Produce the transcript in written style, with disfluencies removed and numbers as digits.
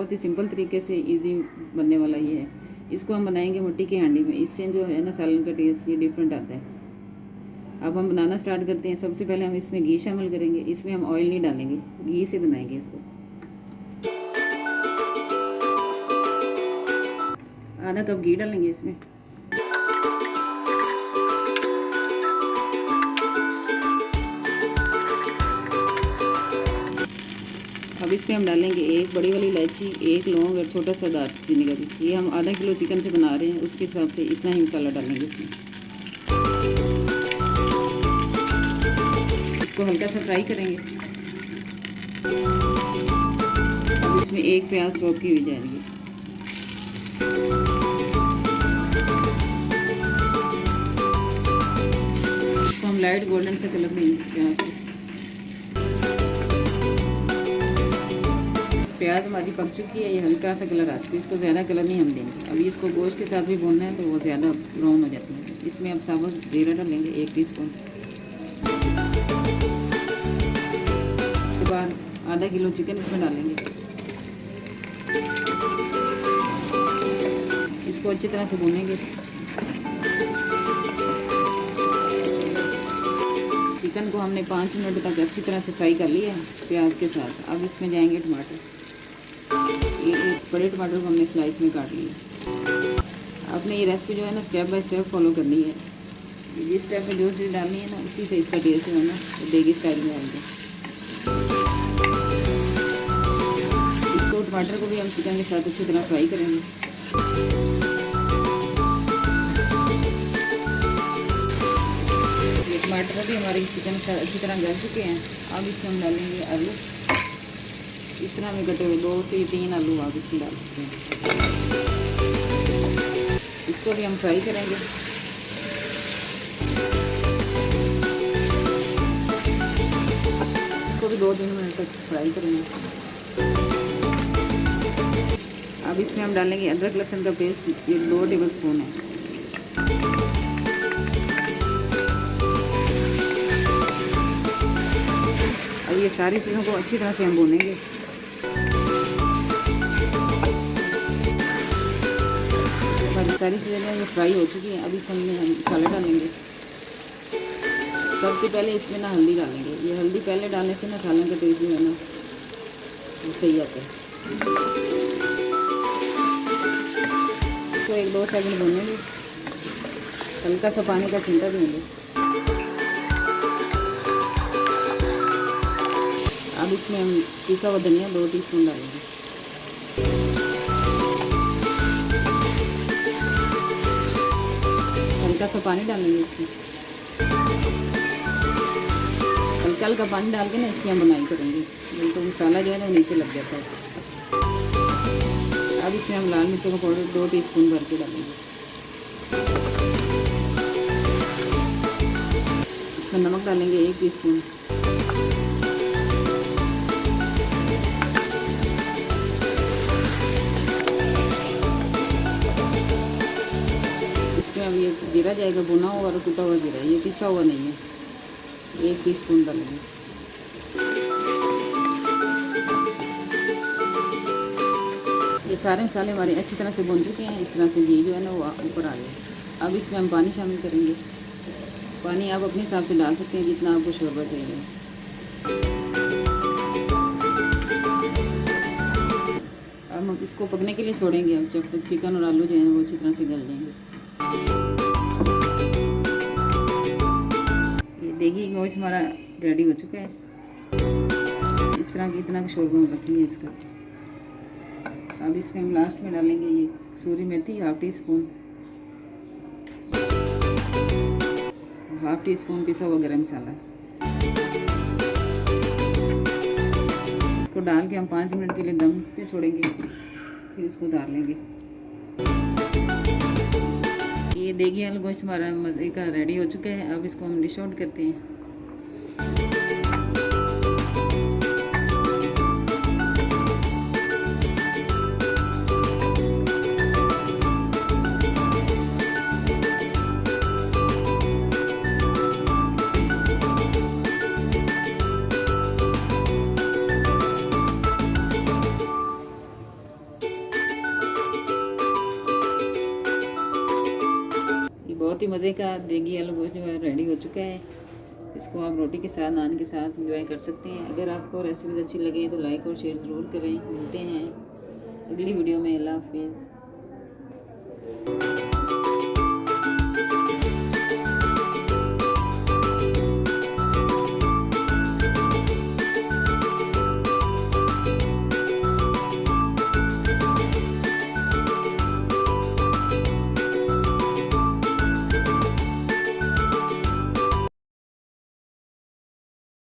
बहुत ही सिंपल तरीके से इजी बनने वाला ये है। इसको हम बनाएंगे मिट्टी की हांडी में। इससे जो है ना सालन का टेस्ट ये डिफरेंट आता है। अब हम बनाना स्टार्ट करते हैं। सबसे पहले हम इसमें घी शामिल करेंगे। इसमें हम ऑयल नहीं डालेंगे, घी से बनाएंगे इसको। आधा कप घी डालेंगे इसमें। अब इसमें हम डालेंगे एक बड़ी वाली इलायची, एक लौंग और छोटा सा दालचीनी का पीस। ये हम आधा किलो चिकन से बना रहे हैं, उसके हिसाब से इतना ही मसाला डालेंगे इसमें। इसको हल्का सा फ्राई करेंगे। अब इसमें एक प्याज चॉप की हुई जाएगी। इसको हम लाइट गोल्डन से कलर देंगे प्याज को। प्याज हमारी पक चुकी है, ये हल्का सा कलर आ चुका है। इसको ज़्यादा कलर नहीं हम देंगे। अभी इसको गोश्त के साथ भी भूनना है तो वो ज़्यादा ब्राउन हो जाती है। इसमें अब साबुत जीरा डालेंगे 1 टीस्पून। उसके बाद आधा किलो चिकन इसमें डालेंगे। इसको अच्छी तरह से भूनेंगे। चिकन को हमने 5 मिनट तक अच्छी तरह से फ्राई कर लिया है प्याज के साथ। अब इसमें जाएंगे टमाटर। ये एक बड़े टमाटर को हमने स्लाइस में काट लिया। आपने ये रेसिपी जो है ना स्टेप बाय स्टेप फॉलो करनी है। जिस स्टेप में जो चीज़ डालनी है ना उसी से इसका टेस्ट जो है ना देगी स्टाइल में आएगा। इसको टमाटर को भी हम चिकन के साथ अच्छी तरह फ्राई करेंगे। ये टमाटर भी हमारे चिकन के साथ अच्छी तरह गल चुके हैं। अब इसमें हम डालेंगे आलू। इस तरह में कटे हुए 2 से 3 आलू आप इसमें डाल सकते हैं। इसको भी हम फ्राई करेंगे। इसको भी 2-3 मिनट तक फ्राई करेंगे। अब इसमें हम डालेंगे अदरक लहसुन का पेस्ट। ये 2 टेबल स्पून है। अब ये सारी चीज़ों को अच्छी तरह से हम भूनेंगे। सारी चीज़ें जो ये फ्राई हो चुकी हैं। अब इसमें हम मसाले डालेंगे। सबसे पहले इसमें ना हल्दी डालेंगे। ये हल्दी पहले डालने से ना सालन का टेस्ट जो है ना वो सही आता है। इसको 1-2 सेकंड भूनेंगे। हल्का सा पानी का छींटा देंगे। अब इसमें हम पिसा हुआ धनिया 2 टीस्पून डालेंगे। हल्का सा पानी डालेंगे इसमें। हल्का हल्का पानी डाल के ना इसकी हम बुनाई करेंगे। तो मसाला जो है ना नीचे लग जाता है। अब इसमें हम लाल मिर्चों का पाउडर 2 टीस्पून भर के डालेंगे। इसमें नमक डालेंगे 1 टीस्पून। अब ये जीरा जाएगा, भुना हुआ और टूटा हुआ जीरा। ये पिसा हुआ नहीं है। 1 टीस्पून डालेंगे। ये सारे मसाले हमारे अच्छी तरह से भुन चुके हैं। इस तरह से घी जो है ना वो ऊपर आ गया। अब इसमें हम पानी शामिल करेंगे। पानी आप अपने हिसाब से डाल सकते हैं जितना आपको शोरबा चाहिए। अब हम इसको पकने के लिए छोड़ेंगे। अब जब तक चिकन और आलू जो है वो अच्छी तरह से गल जाएंगे। ये देगी गोश्त हमारा रेडी हो चुका है। इस तरह की इतना शोरबा रखेंगे इसका। अब इसमें हम लास्ट में डालेंगे ये कसूरी मेथी 1/2 टीस्पून, 1/2 टीस्पून पिसा हुआ गरम मसाला। इसको डाल के हम 5 मिनट के लिए दम पे छोड़ेंगे। फिर इसको उतार लेंगे। ये देगी आलू गोश्त हमारा मज़े का रेडी हो चुका है। अब इसको हम डिश आउट करते हैं। बहुत ही मज़े का देगी आलू गोश्त जो है रेडी हो चुका है। इसको आप रोटी के साथ, नान के साथ एंजॉय कर सकते हैं। अगर आपको रेसिपीज़ अच्छी लगे तो लाइक और शेयर ज़रूर करें। मिलते हैं अगली वीडियो में। अल्लाह हाफिज़।